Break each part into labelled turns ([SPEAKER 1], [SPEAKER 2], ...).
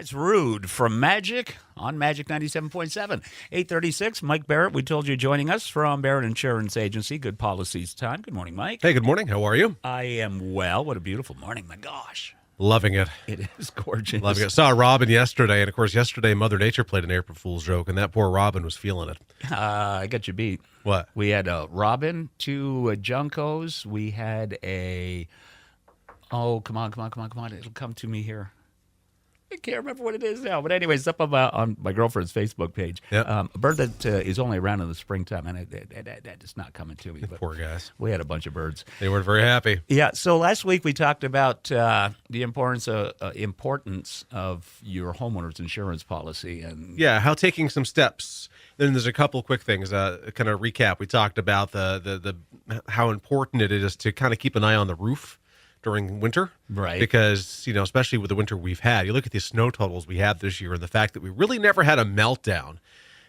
[SPEAKER 1] That's Rude from Magic on Magic 97.7. 8:36, Mike Barrett, we told you joining us from Barrett Insurance Agency. Good policies time. Good morning, Mike.
[SPEAKER 2] Hey, good morning. How are you?
[SPEAKER 1] I am well. What a beautiful morning. My gosh.
[SPEAKER 2] Loving it.
[SPEAKER 1] It is gorgeous.
[SPEAKER 2] Loving it. Saw Robin yesterday, and of course, yesterday Mother Nature played an April Fool's joke, and that poor Robin was feeling it.
[SPEAKER 1] I got you beat.
[SPEAKER 2] What?
[SPEAKER 1] We had a robin, two juncos. We had a, come on. It'll come to me here. I can't remember what it is now. But anyways, it's up on my girlfriend's Facebook page.
[SPEAKER 2] Yep.
[SPEAKER 1] A bird that is only around in the springtime, and that is not coming to me. But
[SPEAKER 2] Poor guys.
[SPEAKER 1] we had a bunch of birds.
[SPEAKER 2] They weren't very happy.
[SPEAKER 1] Yeah, so last week we talked about the importance of your homeowner's insurance policy. And
[SPEAKER 2] Yeah, how taking some steps. Then there's a couple quick things. Kind of recap. We talked about the how important it is to kind of keep an eye on the roof during winter.
[SPEAKER 1] Right.
[SPEAKER 2] Because, especially with the winter we've had, you look at the snow totals we had this year and the fact that we really never had a meltdown.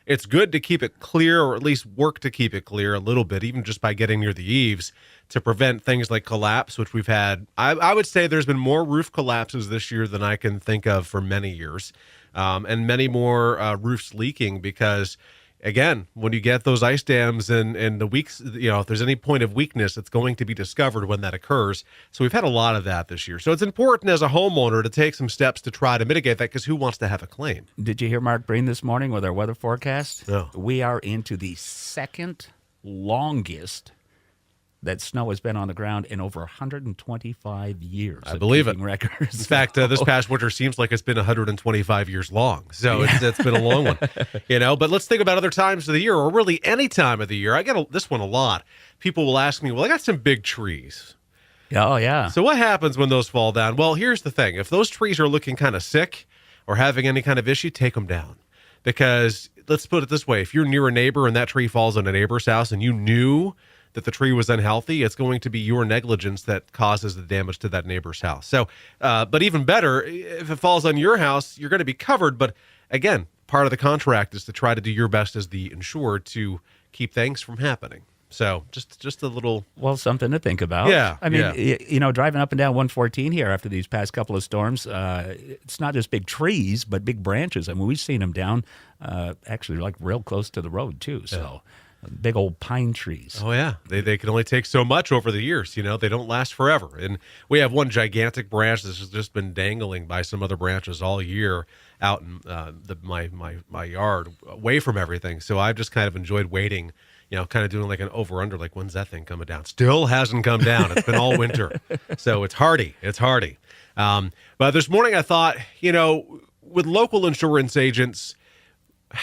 [SPEAKER 2] It's good to keep it clear, or at least work to keep it clear a little bit, even just by getting near the eaves, to prevent things like collapse, which we've had. I would say there's been more roof collapses this year than I can think of for many years, and many more roofs leaking because, again, when you get those ice dams and the weeks, if there's any point of weakness, it's going to be discovered when that occurs. So we've had a lot of that this year. So it's important as a homeowner to take some steps to try to mitigate that, because who wants to have a claim?
[SPEAKER 1] did you hear Mark Breen this morning with our weather forecast?
[SPEAKER 2] No.
[SPEAKER 1] We are into the second longest that snow has been on the ground in over 125 years.
[SPEAKER 2] I believe it.
[SPEAKER 1] Records.
[SPEAKER 2] In fact, this past winter seems like it's been 125 years long. So it's been a long one, But let's think about other times of the year, or really any time of the year. I get this one a lot. People will ask me, well, I got some big trees.
[SPEAKER 1] Oh, yeah.
[SPEAKER 2] So what happens when those fall down? Well, here's the thing. If those trees are looking kind of sick or having any kind of issue, take them down. Because let's put it this way. If you're near a neighbor and that tree falls on a neighbor's house and you knew that the tree was unhealthy, it's going to be your negligence that causes the damage to that neighbor's house. So, but even better, if it falls on your house, you're going to be covered. But again, part of the contract is to try to do your best as the insured to keep things from happening. So just a little...
[SPEAKER 1] Well, something to think about.
[SPEAKER 2] Yeah.
[SPEAKER 1] I mean, driving up and down 114 here after these past couple of storms, it's not just big trees, but big branches. I mean, we've seen them down actually like real close to the road, too. So... Big old pine trees.
[SPEAKER 2] Oh, yeah. They can only take so much over the years. They don't last forever. And we have one gigantic branch that's just been dangling by some other branches all year out in my yard, away from everything. So I've just kind of enjoyed waiting, kind of doing like an over-under, like, when's that thing coming down? Still hasn't come down. It's been all winter. So it's hardy. It's hardy. But this morning I thought, with local insurance agents,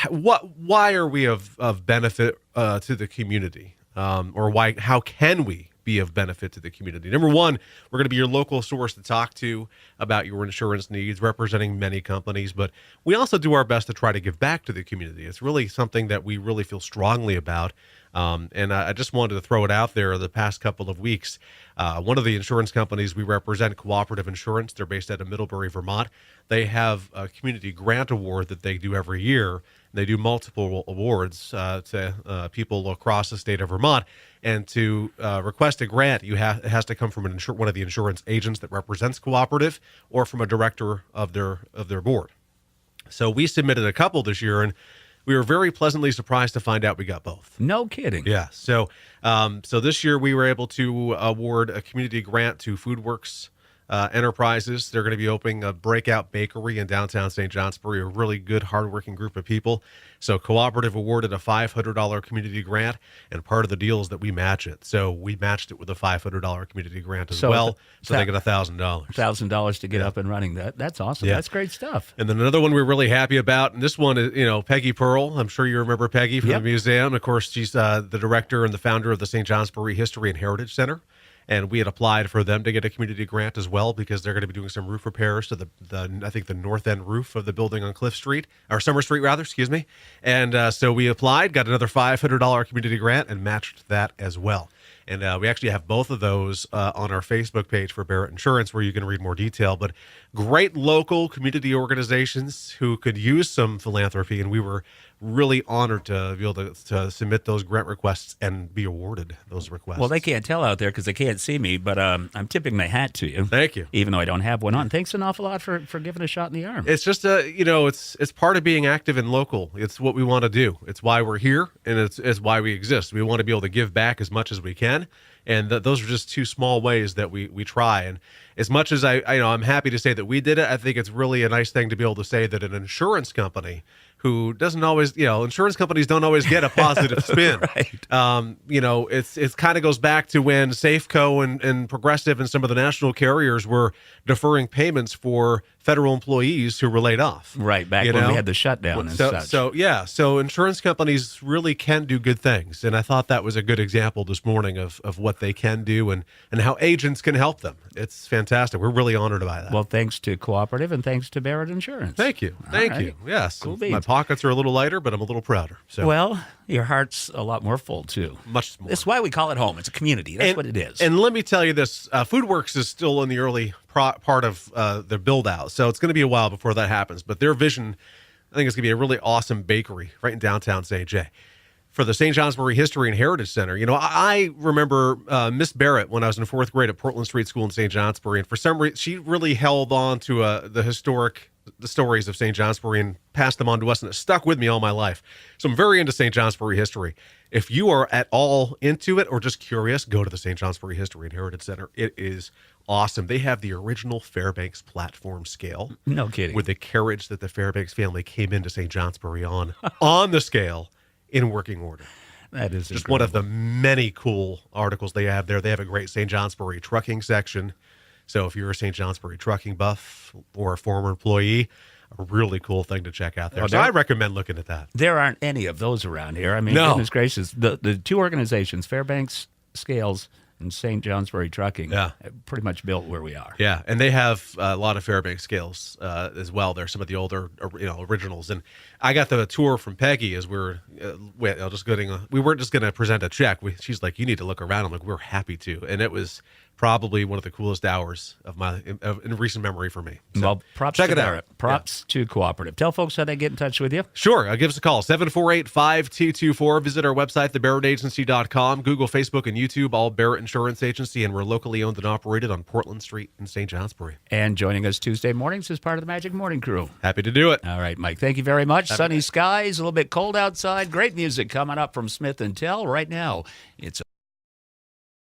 [SPEAKER 2] why are we of benefit to the community, or how can we be of benefit to the community? Number one, we're going to be your local source to talk to about your insurance needs, representing many companies, but we also do our best to try to give back to the community. It's really something that we really feel strongly about. And I just wanted to throw it out there the past couple of weeks. One of the insurance companies we represent, Co-operative Insurance, they're based out of Middlebury, Vermont. They have a community grant award that they do every year. They do multiple awards to people across the state of Vermont. And to request a grant, it has to come from one of the insurance agents that represents Cooperative, or from a director of their board. So we submitted a couple this year, and we were very pleasantly surprised to find out we got both.
[SPEAKER 1] No kidding.
[SPEAKER 2] Yeah. So this year we were able to award a community grant to FoodWorks Enterprises. They're going to be opening a breakout bakery in downtown St. Johnsbury, a really good, hardworking group of people. So Cooperative awarded a $500 community grant, and part of the deal is that we match it. So we matched it with a $500 community grant as well. So they get $1,000.
[SPEAKER 1] $1,000 to get up and running. That's awesome. Yeah. That's great stuff.
[SPEAKER 2] And then another one we're really happy about, and this one is, Peggy Pearl. I'm sure you remember Peggy from the museum. Of course, she's the director and the founder of the St. Johnsbury History and Heritage Center. And we had applied for them to get a community grant as well, because they're going to be doing some roof repairs to the north end roof of the building on Cliff Street, or Summer Street rather, excuse me. And so we applied, got another $500 community grant, and matched that as well. And we actually have both of those on our Facebook page for Barrett Insurance, where you can read more detail. But great local community organizations who could use some philanthropy, and we were really honored to be able to submit those grant requests and be awarded those requests.
[SPEAKER 1] Well, they can't tell out there because they can't see me, but I'm tipping my hat to you.
[SPEAKER 2] Thank you.
[SPEAKER 1] Even though I don't have one on. Thanks an awful lot for giving a shot in the arm.
[SPEAKER 2] It's just it's part of being active and local. It's what we want to do. It's why we're here, and it's why we exist. We want to be able to give back as much as we can, and those are just two small ways that we try. And as much as I'm happy to say that we did it, I think it's really a nice thing to be able to say that an insurance company who doesn't always, insurance companies don't always get a positive spin.
[SPEAKER 1] Right.
[SPEAKER 2] It's kind of goes back to when Safeco and Progressive and some of the national carriers were deferring payments for federal employees who were laid off.
[SPEAKER 1] Right, back when we had the shutdown and such.
[SPEAKER 2] So insurance companies really can do good things. And I thought that was a good example this morning of what they can do and how agents can help them. It's fantastic. We're really honored by that.
[SPEAKER 1] Well, thanks to Cooperative and thanks to Barrett Insurance.
[SPEAKER 2] Thank you. Thank you. Yes.
[SPEAKER 1] Cool
[SPEAKER 2] My
[SPEAKER 1] beans.
[SPEAKER 2] pockets are a little lighter, but I'm a little prouder. So.
[SPEAKER 1] Well, your heart's a lot more full, too.
[SPEAKER 2] Much more.
[SPEAKER 1] That's why we call it home. It's a community. That's what it is.
[SPEAKER 2] And let me tell you this, FoodWorks is still in the early part of their build-out, so it's going to be a while before that happens. But their vision, I think, is going to be a really awesome bakery right in downtown St. Jay. For the St. Johnsbury History and Heritage Center, I remember Miss Barrett when I was in fourth grade at Portland Street School in St. Johnsbury, and for some reason, she really held on to the stories of St. Johnsbury and passed them on to us, and it stuck with me all my life. So I'm very into St. Johnsbury history. If you are at all into it or just curious, go to the St. Johnsbury History and Heritage Center. It is awesome. They have the original Fairbanks platform scale.
[SPEAKER 1] No kidding.
[SPEAKER 2] With the carriage that the Fairbanks family came into St. Johnsbury on the scale in working order.
[SPEAKER 1] That is
[SPEAKER 2] just
[SPEAKER 1] incredible.
[SPEAKER 2] one of the many cool articles they have there. They have a great St. Johnsbury trucking section. So if you're a St. Johnsbury trucking buff or a former employee, a really cool thing to check out there. So I recommend looking at that.
[SPEAKER 1] There aren't any of those around here. I mean,
[SPEAKER 2] No.
[SPEAKER 1] goodness gracious. The two organizations, Fairbanks Scales and St. Johnsbury Trucking, have pretty much built where we are.
[SPEAKER 2] Yeah, and they have a lot of Fairbanks scales as well. There's some of the older, originals. And I got the tour from Peggy as we weren't just going to present a check. She's like, you need to look around. I'm like, we're happy to. And it was probably one of the coolest hours of in recent memory for me. So,
[SPEAKER 1] well, props
[SPEAKER 2] check
[SPEAKER 1] to
[SPEAKER 2] it out.
[SPEAKER 1] Barrett. Props to Cooperative. Tell folks how they get in touch with you.
[SPEAKER 2] Sure. Give us a call, 748-5224. Visit our website, thebarrettagency.com. Google, Facebook, and YouTube, all Barrett Insurance Agency, and we're locally owned and operated on Portland Street in St. Johnsbury.
[SPEAKER 1] And joining us Tuesday mornings as part of the Magic Morning Crew.
[SPEAKER 2] Happy to do it.
[SPEAKER 1] All right, Mike. Thank you very much. Sunny skies, a little bit cold outside. Great music coming up from Smith & Tell right now. It's